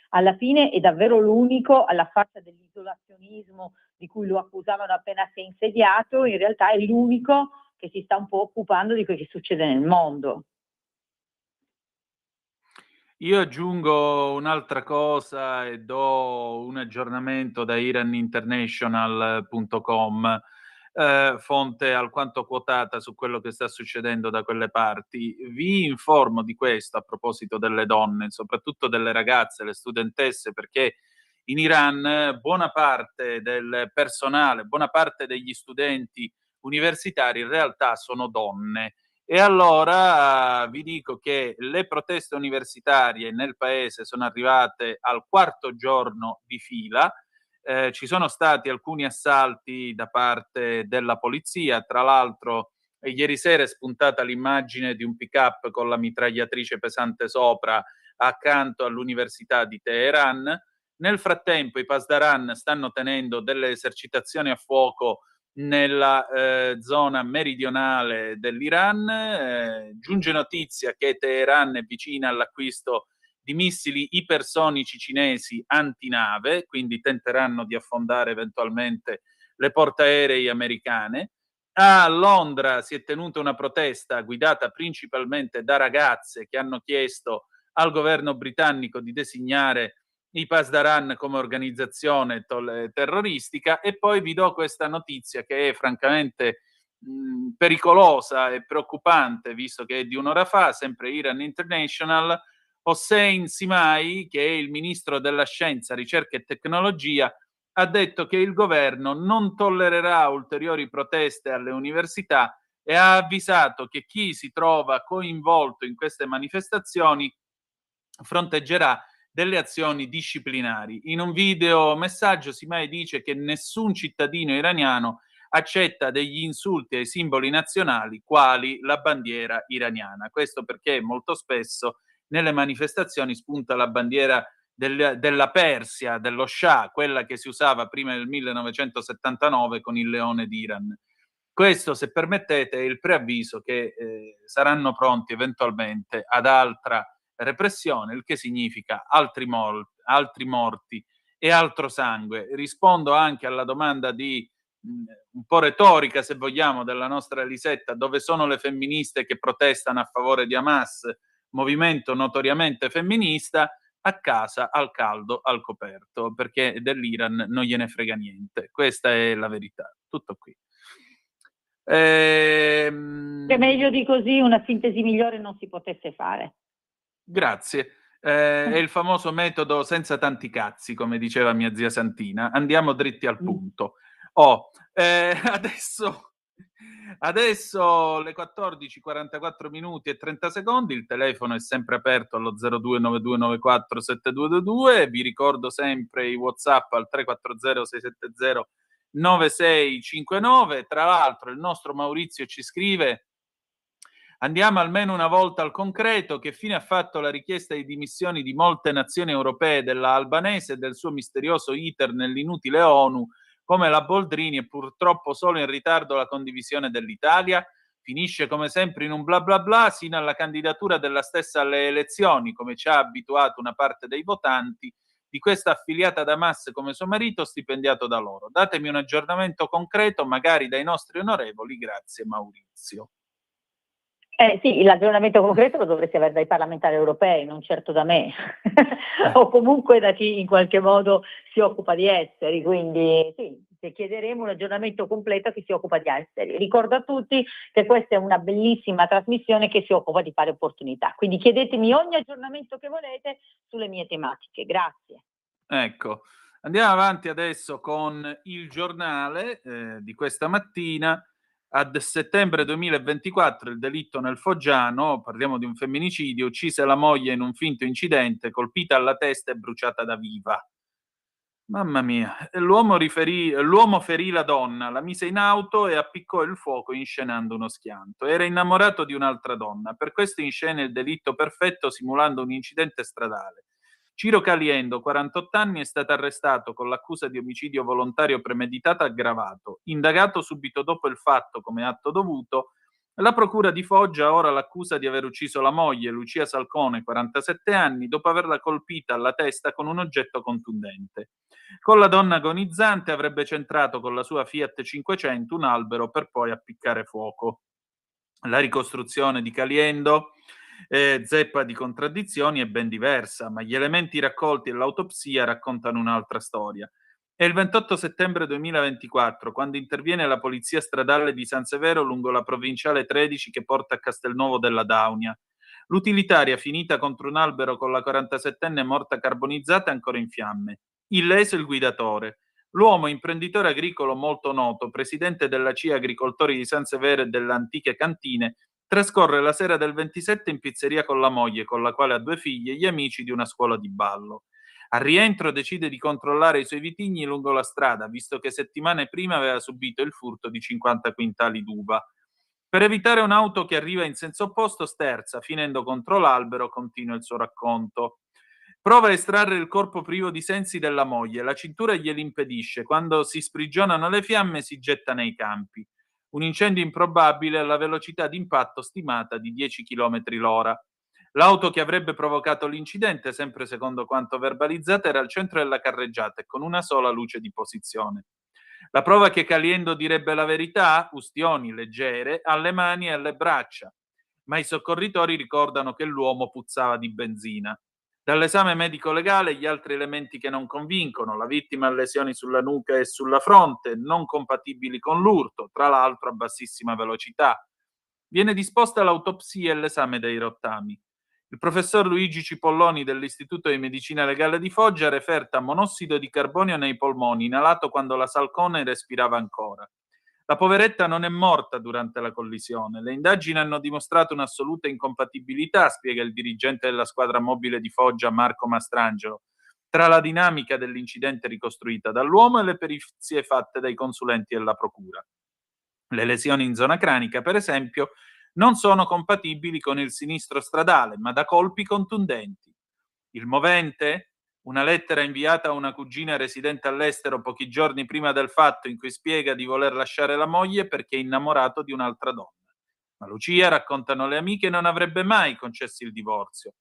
alla fine è davvero l'unico, alla faccia dell'isolazionismo di cui lo accusavano appena si è insediato, in realtà è l'unico che si sta un po' occupando di quello che succede nel mondo. Io aggiungo un'altra cosa e do un aggiornamento da iraninternational.com, fonte alquanto quotata su quello che sta succedendo da quelle parti. Vi informo di questo a proposito delle donne, soprattutto delle ragazze, le studentesse, perché in Iran buona parte del personale, buona parte degli studenti universitari in realtà sono donne. E allora vi dico che le proteste universitarie nel paese sono arrivate al 4° giorno di fila. Ci sono stati alcuni assalti da parte della polizia, tra l'altro ieri sera è spuntata l'immagine di un pick-up con la mitragliatrice pesante sopra accanto all'Università di Teheran. Nel frattempo i Pasdaran stanno tenendo delle esercitazioni a fuoco nella zona meridionale dell'Iran. Giunge notizia che Teheran è vicina all'acquisto di missili ipersonici cinesi antinave, quindi tenteranno di affondare eventualmente le portaerei americane. A Londra si è tenuta una protesta guidata principalmente da ragazze che hanno chiesto al governo britannico di designare i Pasdaran come organizzazione terroristica. E poi vi do questa notizia che è francamente pericolosa e preoccupante, visto che è di un'ora fa, sempre Iran International. Hossein Simai, che è il ministro della Scienza, Ricerca e Tecnologia, ha detto che il governo non tollererà ulteriori proteste alle università e ha avvisato che chi si trova coinvolto in queste manifestazioni fronteggerà delle azioni disciplinari. In un video messaggio Simai dice che nessun cittadino iraniano accetta degli insulti ai simboli nazionali quali la bandiera iraniana. Questo perché molto spesso nelle manifestazioni spunta la bandiera della Persia, dello Shah, quella che si usava prima del 1979 con il leone d'Iran. Questo, se permettete, è il preavviso che saranno pronti eventualmente ad altra repressione, il che significa altri morti e altro sangue. Rispondo anche alla domanda un po' retorica, se vogliamo, della nostra Elisetta: dove sono le femministe che protestano a favore di Hamas, movimento notoriamente femminista? A casa, al caldo, al coperto, perché dell'Iran non gliene frega niente. Questa è la verità. Tutto qui. Che meglio di così una sintesi migliore non si potesse fare. Grazie. È il famoso metodo senza tanti cazzi, come diceva mia zia Santina. Andiamo dritti al punto. Adesso le 14:44 minuti e 30 secondi, il telefono è sempre aperto allo 0292947222, vi ricordo sempre i WhatsApp al 340 670 9659. Tra l'altro il nostro Maurizio ci scrive: andiamo almeno una volta al concreto. Che fine ha fatto la richiesta di dimissioni di molte nazioni europee della albanese e del suo misterioso iter nell'inutile ONU, come la Boldrini, e purtroppo solo in ritardo la condivisione dell'Italia? Finisce come sempre in un bla bla bla sino alla candidatura della stessa alle elezioni, come ci ha abituato una parte dei votanti, di questa affiliata da Hamas come suo marito, stipendiato da loro. Datemi un aggiornamento concreto, magari dai nostri onorevoli. Grazie Maurizio. Sì, l'aggiornamento concreto lo dovresti avere dai parlamentari europei, non certo da me, o comunque da chi in qualche modo si occupa di esteri, quindi sì, chiederemo un aggiornamento completo a chi si occupa di esteri. Ricordo a tutti che questa è una bellissima trasmissione che si occupa di pari opportunità, quindi chiedetemi ogni aggiornamento che volete sulle mie tematiche. Grazie. Ecco, andiamo avanti adesso con il giornale di questa mattina. Ad settembre 2024 il delitto nel Foggiano, parliamo di un femminicidio, uccise la moglie in un finto incidente, colpita alla testa e bruciata da viva. Mamma mia, l'uomo ferì la donna, la mise in auto e appiccò il fuoco inscenando uno schianto. Era innamorato di un'altra donna, per questo inscena il delitto perfetto simulando un incidente stradale. Ciro Caliendo, 48 anni, è stato arrestato con l'accusa di omicidio volontario premeditato aggravato. Indagato subito dopo il fatto come atto dovuto, la procura di Foggia ora l'accusa di aver ucciso la moglie, Lucia Salcone, 47 anni, dopo averla colpita alla testa con un oggetto contundente. Con la donna agonizzante avrebbe centrato con la sua Fiat 500 un albero per poi appiccare fuoco. La ricostruzione di Caliendo, zeppa di contraddizioni, è ben diversa, ma gli elementi raccolti e l'autopsia raccontano un'altra storia. È il 28 settembre 2024 quando interviene la polizia stradale di San Severo lungo la provinciale 13 che porta a Castelnuovo della Daunia. L'utilitaria, finita contro un albero con la 47enne morta carbonizzata, è ancora in fiamme. Illeso il guidatore. L'uomo, imprenditore agricolo molto noto, presidente della CIA Agricoltori di San Severo e delle Antiche Cantine, trascorre la sera del 27 in pizzeria con la moglie, con la quale ha 2 figlie, e gli amici di una scuola di ballo. Al rientro decide di controllare i suoi vitigni lungo la strada, visto che settimane prima aveva subito il furto di 50 quintali d'uva. Per evitare un'auto che arriva in senso opposto, sterza, finendo contro l'albero, continua il suo racconto. Prova a estrarre il corpo privo di sensi della moglie, la cintura gliel'impedisce. Quando si sprigionano le fiamme si getta nei campi. Un incendio improbabile alla velocità d'impatto stimata di 10 km l'ora. L'auto che avrebbe provocato l'incidente, sempre secondo quanto verbalizzato, era al centro della carreggiata e con una sola luce di posizione. La prova che Caliendo direbbe la verità? Ustioni leggere alle mani e alle braccia, ma i soccorritori ricordano che l'uomo puzzava di benzina. Dall'esame medico-legale gli altri elementi che non convincono: la vittima ha lesioni sulla nuca e sulla fronte, non compatibili con l'urto, tra l'altro a bassissima velocità. Viene disposta l'autopsia e l'esame dei rottami. Il professor Luigi Cipolloni dell'Istituto di Medicina Legale di Foggia referta monossido di carbonio nei polmoni, inalato quando la Salcone respirava ancora. La poveretta non è morta durante la collisione. Le indagini hanno dimostrato un'assoluta incompatibilità, spiega il dirigente della squadra mobile di Foggia, Marco Mastrangelo, tra la dinamica dell'incidente ricostruita dall'uomo e le perizie fatte dai consulenti della procura. Le lesioni in zona cranica, per esempio, non sono compatibili con il sinistro stradale, ma da colpi contundenti. Il movente? Una lettera inviata a una cugina residente all'estero pochi giorni prima del fatto, in cui spiega di voler lasciare la moglie perché è innamorato di un'altra donna. Ma Lucia, raccontano le amiche, non avrebbe mai concesso il divorzio.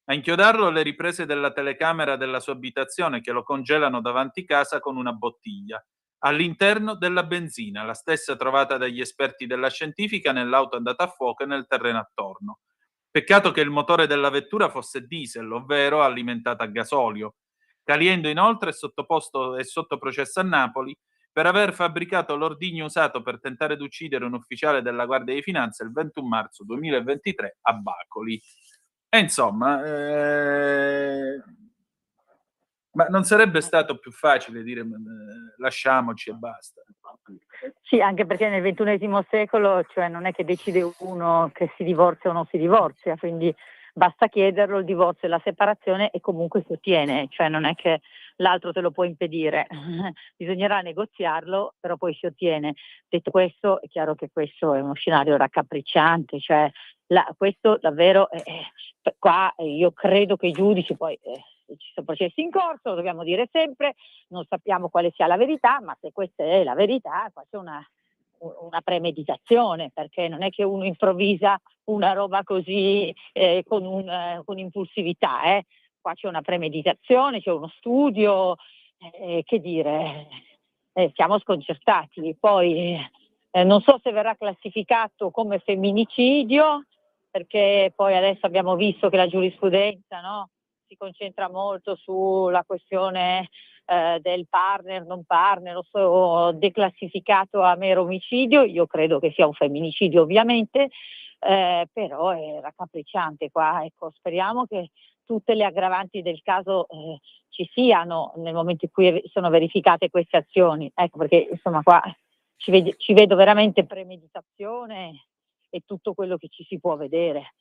A inchiodarlo le riprese della telecamera della sua abitazione, che lo congelano davanti casa con una bottiglia all'interno della benzina, la stessa trovata dagli esperti della scientifica nell'auto andata a fuoco e nel terreno attorno. Peccato che il motore della vettura fosse diesel, ovvero alimentato a gasolio. Caliendo inoltre è sotto processo a Napoli per aver fabbricato l'ordigno usato per tentare di uccidere un ufficiale della Guardia di Finanza il 21 marzo 2023 a Bacoli. E insomma, ma non sarebbe stato più facile dire lasciamoci e basta? Sì, anche perché nel XXI secolo, cioè, non è che decide uno che si divorzia o non si divorzia, quindi basta chiederlo il divorzio e la separazione e comunque si ottiene, cioè non è che l'altro te lo può impedire, bisognerà negoziarlo, però poi si ottiene. Detto questo, è chiaro che questo è uno scenario raccapricciante, cioè questo davvero, qua io credo che i giudici poi... ci sono processi in corso, lo dobbiamo dire sempre, non sappiamo quale sia la verità, ma se questa è la verità, qua c'è una premeditazione, perché non è che uno improvvisa una roba così con impulsività, qua c'è una premeditazione, c'è uno studio, che dire, siamo sconcertati. Poi non so se verrà classificato come femminicidio, perché poi adesso abbiamo visto che la giurisprudenza, no, si concentra molto sulla questione del partner, non partner, lo so, declassificato a mero omicidio. Io credo che sia un femminicidio ovviamente, però è raccapricciante qua, ecco, speriamo che tutte le aggravanti del caso ci siano nel momento in cui sono verificate queste azioni, ecco, perché insomma qua ci vedo veramente premeditazione e tutto quello che ci si può vedere.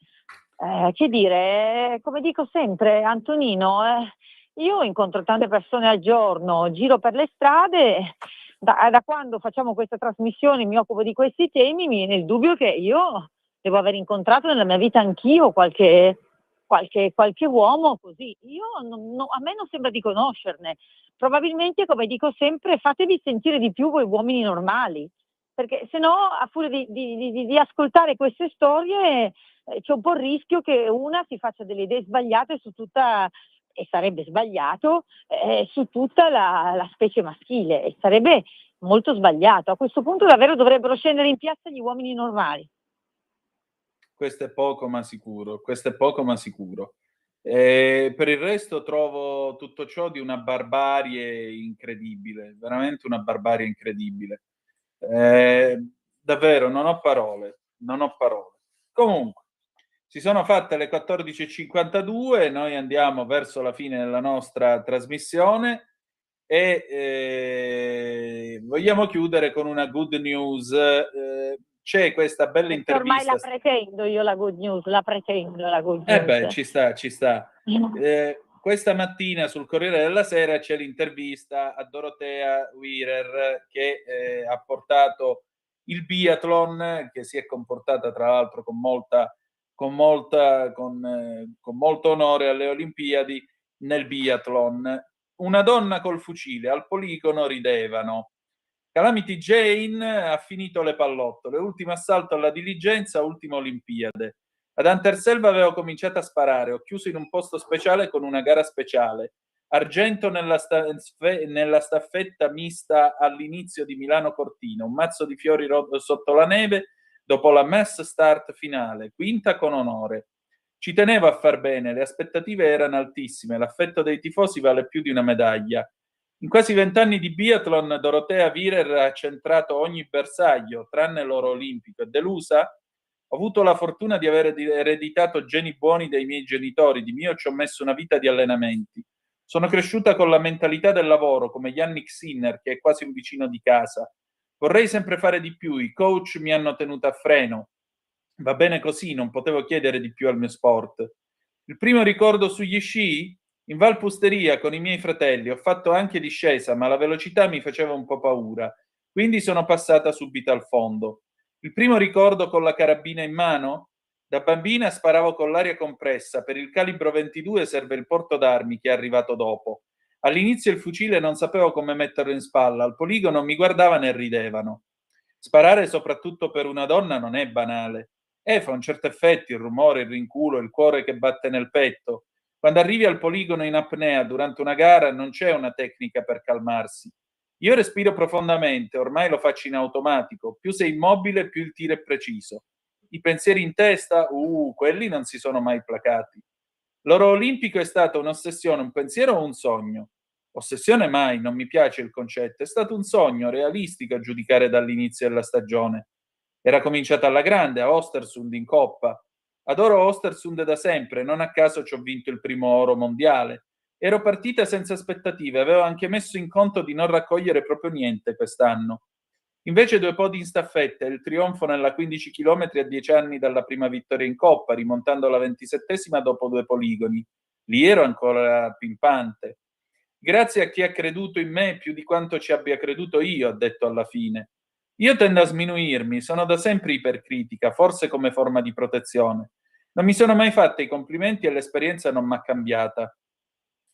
Che dire, come dico sempre, Antonino, io incontro tante persone al giorno, giro per le strade, da quando facciamo questa trasmissione mi occupo di questi temi, mi viene il dubbio che io devo aver incontrato nella mia vita anch'io qualche uomo così. A me non sembra di conoscerne. Probabilmente, come dico sempre, fatevi sentire di più voi uomini normali, perché se no, a furia di ascoltare queste storie, c'è un po' il rischio che una si faccia delle idee sbagliate su tutta, e sarebbe sbagliato, su tutta la specie maschile, e sarebbe molto sbagliato. A questo punto davvero dovrebbero scendere in piazza gli uomini normali. Questo è poco ma sicuro, per il resto trovo tutto ciò di una barbarie incredibile, veramente una barbarie incredibile. Davvero, non ho parole. Comunque, si sono fatte le 14:52, noi andiamo verso la fine della nostra trasmissione e vogliamo chiudere con una good news. C'è questa bella intervista. Ormai la pretendo io la good news. Ci sta. Questa mattina sul Corriere della Sera c'è l'intervista a Dorothea Wierer che ha portato il biathlon, che si è comportata tra l'altro con molto onore alle Olimpiadi nel biathlon. Una donna col fucile, al poligono ridevano. Calamity Jane ha finito le pallottole, ultimo assalto alla diligenza, ultima Olimpiade. Ad Anterselva avevo cominciato a sparare, ho chiuso in un posto speciale con una gara speciale. argento nella staffetta mista all'inizio di Milano Cortina, un mazzo di fiori sotto la neve dopo la mass start finale, quinta con onore. Ci tenevo a far bene, le aspettative erano altissime, l'affetto dei tifosi vale più di una medaglia. In quasi 20 anni di biathlon, Dorotea Virer ha centrato ogni bersaglio, tranne l'oro olimpico. È delusa? Ho avuto la fortuna di aver ereditato geni buoni dai miei genitori, di mio ci ho messo una vita di allenamenti. Sono cresciuta con la mentalità del lavoro, come Yannick Sinner, che è quasi un vicino di casa. Vorrei sempre fare di più, i coach mi hanno tenuto a freno. Va bene così, non potevo chiedere di più al mio sport. Il primo ricordo sugli sci? In Valpusteria con i miei fratelli, ho fatto anche discesa, ma la velocità mi faceva un po' paura, quindi sono passata subito al fondo. Il primo ricordo con la carabina in mano? Da bambina sparavo con l'aria compressa, per il calibro 22 serve il porto d'armi che è arrivato dopo. All'inizio il fucile non sapevo come metterlo in spalla, al poligono mi guardavano e ridevano. Sparare soprattutto per una donna non è banale. Fa un certo effetto il rumore, il rinculo, il cuore che batte nel petto. Quando arrivi al poligono in apnea durante una gara non c'è una tecnica per calmarsi. Io respiro profondamente, ormai lo faccio in automatico. Più sei immobile, più il tiro è preciso. I pensieri in testa, quelli non si sono mai placati. L'oro olimpico è stata un'ossessione, un pensiero o un sogno? Ossessione mai, non mi piace il concetto. È stato un sogno realistico a giudicare dall'inizio della stagione. Era cominciata alla grande, a Östersund in Coppa. Adoro Östersund da sempre, non a caso ci ho vinto il primo oro mondiale. Ero partita senza aspettative, avevo anche messo in conto di non raccogliere proprio niente quest'anno. Invece 2 podi in staffetta e il trionfo nella 15 km a 10 anni dalla prima vittoria in Coppa, rimontando la 27esima dopo 2 poligoni. Lì ero ancora pimpante. Grazie a chi ha creduto in me più di quanto ci abbia creduto io, ha detto alla fine. Io tendo a sminuirmi, sono da sempre ipercritica, forse come forma di protezione. Non mi sono mai fatta i complimenti e l'esperienza non mi ha cambiata.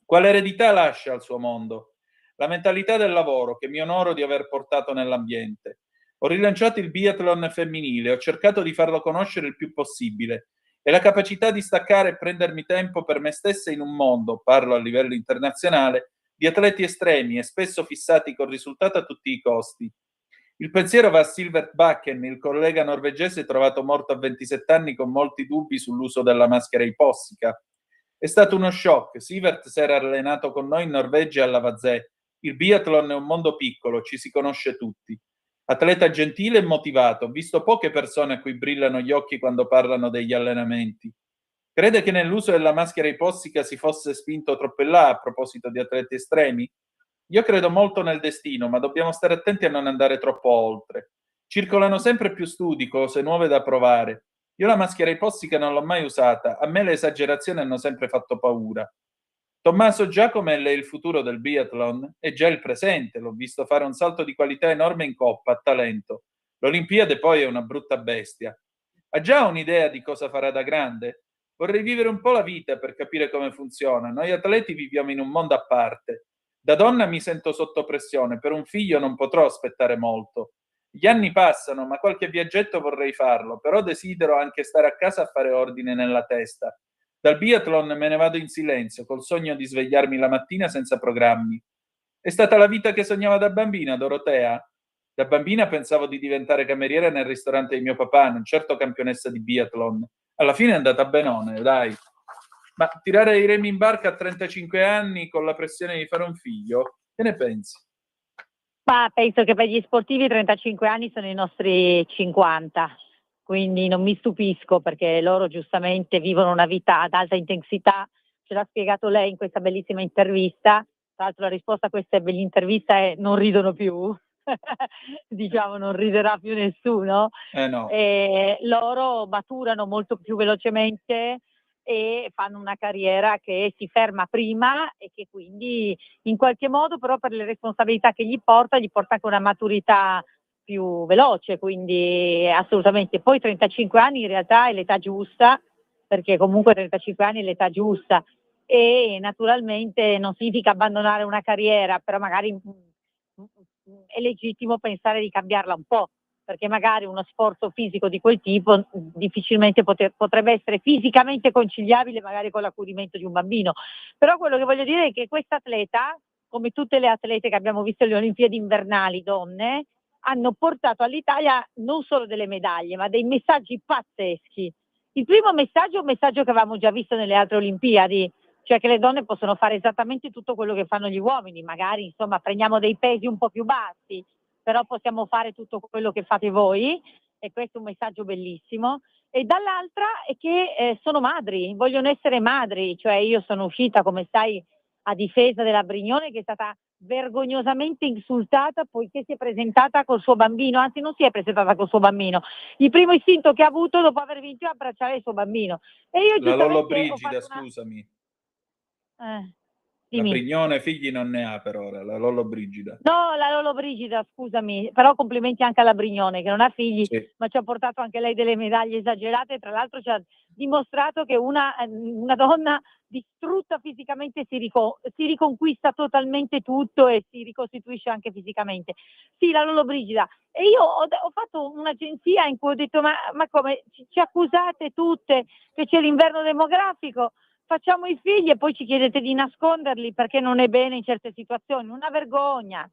Quale eredità lascia al suo mondo? La mentalità del lavoro che mi onoro di aver portato nell'ambiente. Ho rilanciato il biathlon femminile, ho cercato di farlo conoscere il più possibile e la capacità di staccare e prendermi tempo per me stessa in un mondo, parlo a livello internazionale, di atleti estremi e spesso fissati col risultato a tutti i costi. Il pensiero va a Silvert Bakken, il collega norvegese trovato morto a 27 anni con molti dubbi sull'uso della maschera ipossica. È stato uno shock. Sivert si era allenato con noi in Norvegia alla Vazé. Il biathlon è un mondo piccolo, ci si conosce tutti. Atleta gentile e motivato, ho visto poche persone a cui brillano gli occhi quando parlano degli allenamenti. Crede che nell'uso della maschera ipossica si fosse spinto troppo in là a proposito di atleti estremi? Io credo molto nel destino, ma dobbiamo stare attenti a non andare troppo oltre. Circolano sempre più studi, cose nuove da provare. Io la maschera ipossica non l'ho mai usata, a me le esagerazioni hanno sempre fatto paura. Tommaso Giacomelli è il futuro del biathlon, è già il presente, l'ho visto fare un salto di qualità enorme in Coppa, a talento. L'Olimpiade poi è una brutta bestia. Ha già un'idea di cosa farà da grande? Vorrei vivere un po' la vita per capire come funziona. Noi atleti viviamo in un mondo a parte. Da donna mi sento sotto pressione, per un figlio non potrò aspettare molto. Gli anni passano, ma qualche viaggetto vorrei farlo, però desidero anche stare a casa a fare ordine nella testa. Dal biathlon me ne vado in silenzio, col sogno di svegliarmi la mattina senza programmi. È stata la vita che sognava da bambina, Dorotea? Da bambina pensavo di diventare cameriera nel ristorante di mio papà, non certo campionessa di biathlon. Alla fine è andata benone, dai. Ma tirare i remi in barca a 35 anni con la pressione di fare un figlio, che ne pensi? Ma penso che per gli sportivi 35 anni sono i nostri 50, quindi non mi stupisco perché loro giustamente vivono una vita ad alta intensità, ce l'ha spiegato lei in questa bellissima intervista. Tra l'altro la risposta a questa bell'intervista è non ridono più, diciamo non riderà più nessuno. No. Loro maturano molto più velocemente e fanno una carriera che si ferma prima e che quindi in qualche modo però per le responsabilità che gli porta anche una maturità più veloce, quindi assolutamente. Poi 35 anni in realtà è l'età giusta, perché comunque 35 anni è l'età giusta e naturalmente non significa abbandonare una carriera, però magari è legittimo pensare di cambiarla un po'. perché magari uno sforzo fisico di quel tipo difficilmente potrebbe essere fisicamente conciliabile magari con l'accudimento di un bambino. Però quello che voglio dire è che questa atleta, come tutte le atlete che abbiamo visto alle Olimpiadi invernali, donne, hanno portato all'Italia non solo delle medaglie, ma dei messaggi pazzeschi. Il primo messaggio è un messaggio che avevamo già visto nelle altre Olimpiadi, cioè che le donne possono fare esattamente tutto quello che fanno gli uomini, magari insomma prendiamo dei pesi un po' più bassi, però possiamo fare tutto quello che fate voi, e questo è un messaggio bellissimo. E dall'altra è che sono madri, vogliono essere madri, cioè io sono uscita, come sai, a difesa della Brignone, che è stata vergognosamente insultata poiché si è presentata col suo bambino, anzi non si è presentata col suo bambino, il primo istinto che ha avuto dopo aver vinto è abbracciare il suo bambino. E io La Lollo giustamente ho Brigida, fatto scusami. La dimmi. Brignone figli non ne ha per ora, la Lollo Brigida. No, la Lollo Brigida, scusami, però complimenti anche alla Brignone che non ha figli, Sì. ma ci ha portato anche lei delle medaglie esagerate, e tra l'altro ci ha dimostrato che una donna distrutta fisicamente si riconquista totalmente tutto e si ricostituisce anche fisicamente. Sì, la Lollo Brigida. E io ho fatto un'agenzia in cui ho detto ma come ci accusate tutte che c'è l'inverno demografico? Facciamo i figli e poi ci chiedete di nasconderli perché non è bene in certe situazioni. Una vergogna.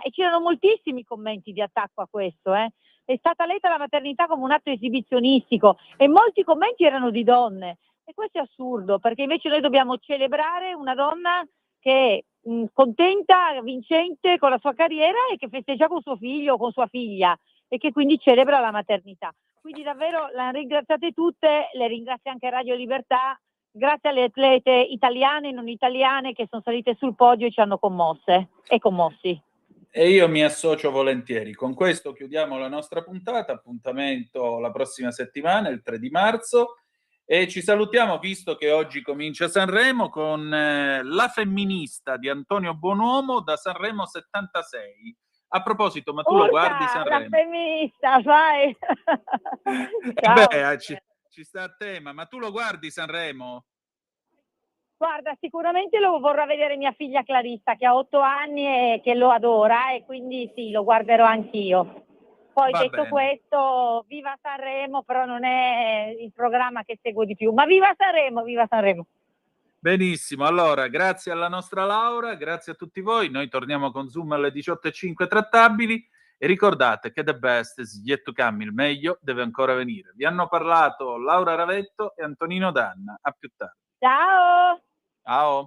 E c'erano moltissimi commenti di attacco a questo. È stata letta la maternità come un atto esibizionistico e molti commenti erano di donne. E questo è assurdo, perché invece noi dobbiamo celebrare una donna che è contenta, vincente con la sua carriera e che festeggia con suo figlio o con sua figlia e che quindi celebra la maternità. Quindi davvero la ringraziate tutte, le ringrazio anche Radio Libertà, grazie alle atlete italiane e non italiane che sono salite sul podio e ci hanno commosse e commossi. E io mi associo volentieri. Con questo chiudiamo la nostra puntata, appuntamento la prossima settimana, il 3 di marzo, e ci salutiamo visto che oggi comincia Sanremo con La femminista di Antonio Buonuomo da Sanremo 76. A proposito, ma tu lo guardi Sanremo? La femminista, vai! Beh, ci sta a tema, ma tu lo guardi Sanremo? Guarda, sicuramente lo vorrà vedere mia figlia Clarissa, che ha 8 anni e che lo adora, e quindi sì, lo guarderò anch'io. Poi Va detto bene. questo, viva Sanremo, però non è il programma che seguo di più, ma viva Sanremo, viva Sanremo! Benissimo, allora grazie alla nostra Laura, grazie a tutti voi, noi torniamo con Zoom alle 18:05 trattabili e ricordate che the best is yet to come, il meglio deve ancora venire. Vi hanno parlato Laura Ravetto e Antonino Danna, a più tardi. Ciao! Ciao!